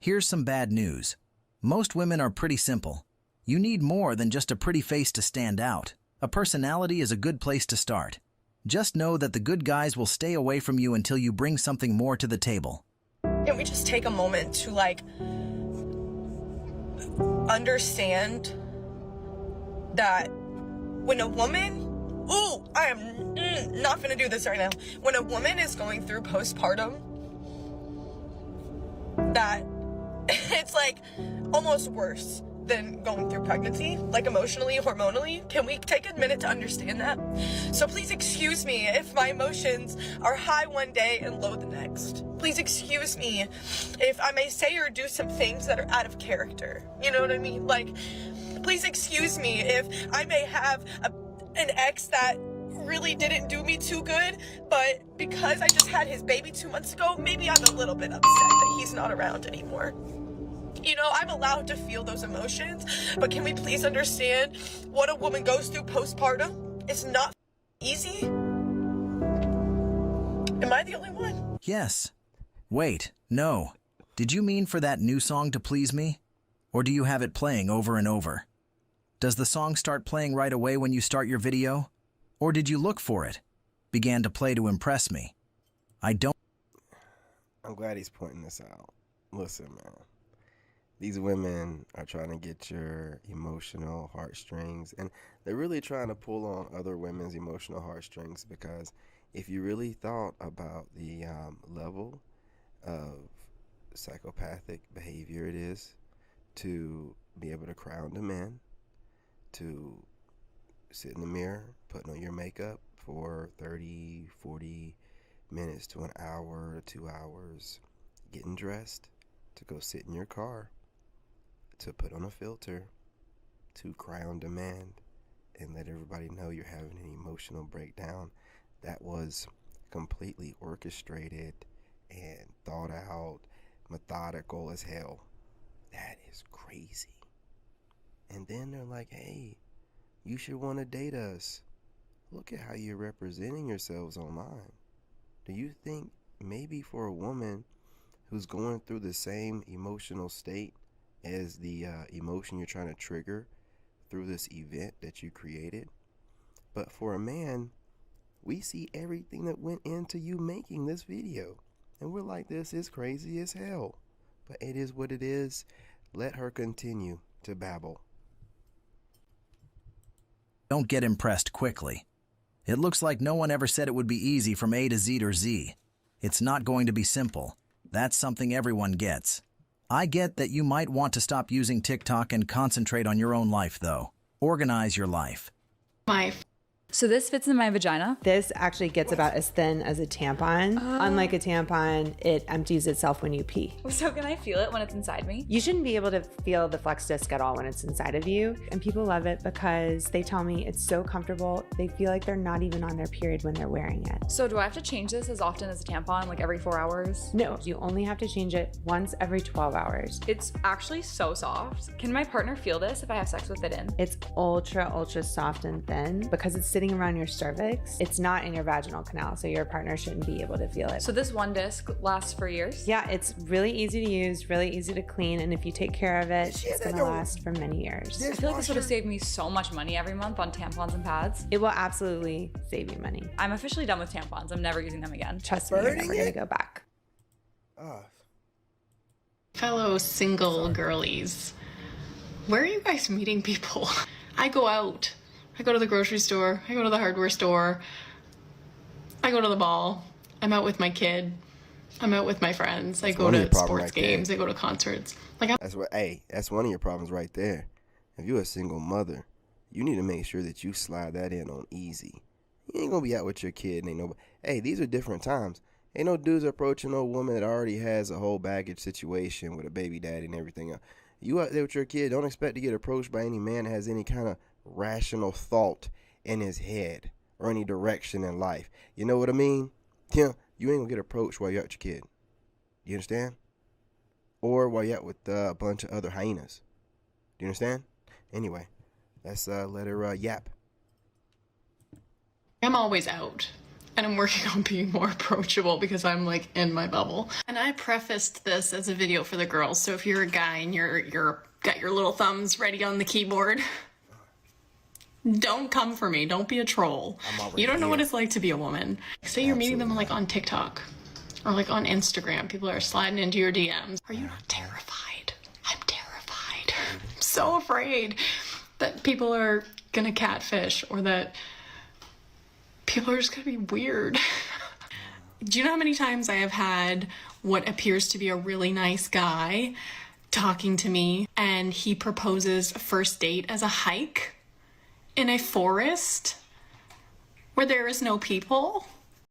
Here's some bad news. Most women are pretty simple. You need more than just a pretty face to stand out. A personality is a good place to start. Just know that the good guys will stay away from you until you bring something more to the table. Can we just take a moment to understand that when a woman, I am not gonna do this right now. When a woman is going through postpartum, that it's like almost worse than going through pregnancy, like emotionally, hormonally. Can we take a minute to understand that? So please excuse me if my emotions are high one day and low the next. Please excuse me if I may say or do some things that are out of character. You know what I mean? Please excuse me if I may have an ex that really didn't do me too good, but because I just had his baby 2 months ago, maybe I'm a little bit upset that he's not around anymore. You know, I'm allowed to feel those emotions, but can we please understand what a woman goes through postpartum? It's not easy. Am I the only one? Yes. Wait, no. Did you mean for that new song to please me? Or do you have it playing over and over? Does the song start playing right away when you start your video? Or did you look for it? Began to play to impress me? I'm glad he's pointing this out. Listen, man. These women are trying to get your emotional heartstrings, and they're really trying to pull on other women's emotional heartstrings, because if you really thought about the level of psychopathic behavior it is to be able to cry on men, to sit in the mirror, putting on your makeup for 30, 40 minutes to an hour, 2 hours, getting dressed, to go sit in your car, to put on a filter, to cry on demand, and let everybody know you're having an emotional breakdown. That was completely orchestrated and thought out, methodical as hell. That is crazy. And then they're like, hey, you should want to date us. Look at how you're representing yourselves online. Do you think maybe for a woman who's going through the same emotional state as the emotion you're trying to trigger through this event that you created? But for a man, we see everything that went into you making this video, and we're like, this is crazy as hell. But it is what it is. Let her continue to babble. Don't get impressed quickly. It looks like no one ever said it would be easy from A to Z or Z. It's not going to be simple. That's something everyone gets. I get that you might want to stop using TikTok and concentrate on your own life, though. Organize your life. So this fits in my vagina? This actually gets about as thin as a tampon. Unlike a tampon, it empties itself when you pee. So can I feel it when it's inside me? You shouldn't be able to feel the flex disc at all when it's inside of you. And people love it because they tell me it's so comfortable. They feel like they're not even on their period when they're wearing it. So do I have to change this as often as a tampon, like every 4 hours? No, you only have to change it once every 12 hours. It's actually so soft. Can my partner feel this if I have sex with it in? It's ultra, ultra soft and thin because it's sitting around your cervix. It's not in your vaginal canal, so your partner shouldn't be able to feel it. So this one disc lasts for years? Yeah, it's really easy to use, really easy to clean, and if you take care of it, it's gonna last for many years. I feel like this would have saved me so much money every month on tampons and pads. It will absolutely save you money. I'm officially done with tampons. I'm never using them again. Trust me, you're never gonna go back. Fellow single girlies, where are you guys meeting people? I go out. I go to the grocery store. I go to the hardware store. I go to the mall. I'm out with my kid. I'm out with my friends. I go to sports games. I go to concerts. That's one of your problems right there. If you're a single mother, you need to make sure that you slide that in on easy. You ain't gonna be out with your kid and ain't nobody. Hey, these are different times. Ain't no dudes approaching no woman that already has a whole baggage situation with a baby daddy and everything else. You out there with your kid, don't expect to get approached by any man that has any kind of rational thought in his head or any direction in life. You know what I mean? Yeah, you ain't gonna get approached while you're out with your kid. You understand? Or while you're out with a bunch of other hyenas. Do you understand? Anyway, let's let her yap. I'm always out. And I'm working on being more approachable because I'm like in my bubble. And I prefaced this as a video for the girls. So if you're a guy and you're got your little thumbs ready on the keyboard, don't come for me. Don't be a troll. You don't know what it's like to be a woman. Say you're meeting them like on TikTok or like on Instagram. People are sliding into your DMs. Are you not terrified? I'm terrified. I'm so afraid that people are gonna catfish or that people are just gonna be weird. Do you know how many times I have had what appears to be a really nice guy talking to me and he proposes a first date as a hike in a forest where there is no people?